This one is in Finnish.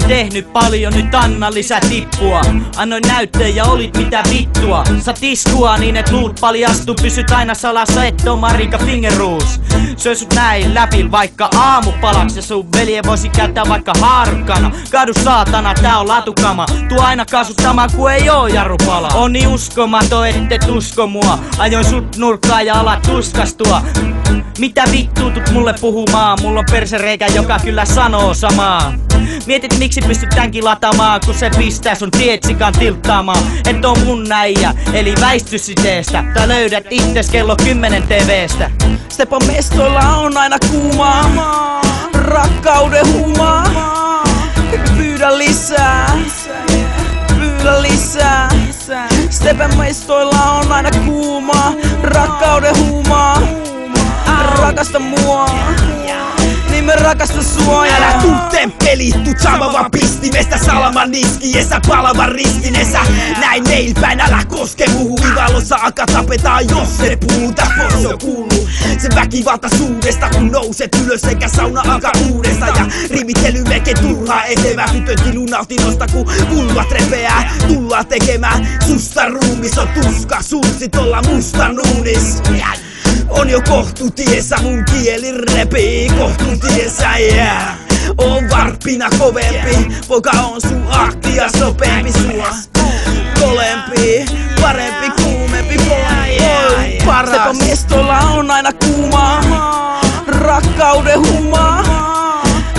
tehnyt paljon, nyt anna lisää tippua. Annoin näytteen ja olit mitä vittua. Sä tiskua niin et luut paljastu. Pysyt aina salassa, et oo Marika Fingerruus. Söi sut näin läpi vaikka aamupalaksi. Ja sun velje voisi käyttää vaikka haarukana. Kadu saatana, tää on latukama. Tuo aina kaasuttamaan ku ei oo jarrupala. On niin uskomaton ettet usko mua. Ajoin sut nurkkaan ja alat tuskastua. Mitä vittuutut mulle puhumaan? Mulla on persereikä, joka kyllä sanoo samaa. Mietit miksi pystyt tämänkin latamaan, kun se pistää sun tietsikan tilttaamaan. Et oo mun äijä, eli väisty siteestä. Tai löydät itses kello 10 TV:stä. Stepan mestoilla on aina kuumaa, rakkauden huumaa. Pyydä lisää, pyydä lisää. Stepan mestoilla on aina kuumaa, rakkauden huumaa. Rakasta mua, niin me rakasta sua. Älä tuu temppeli, tuut saamaan vaan pistimestä. Salaman niskiessä, palavan ristinessä. Näin neilpäin, älä koske muuhun. Ivalossa akka tapetaan, jos se puhuta pois on kuullut. Se väkivaltaisuudesta, kun nouset ylös sekä sauna alkaa uudesta. Ja rivittely melkein turhaa etevää. Tytön kilunautinnosta, kun vulvat repeää. Tullaan tekemään susta ruumis. On tuska, sulsit olla musta nuunis. On jo kohtutiessä, mun kieli repii kohtutiessä, yeah. On varppina kovempi, poika on sun ahti ja sopempi sua. Kolempi, parempi, kuumempi, paras. Stepan mestolla on aina kuumaa, rakkauden huumaa.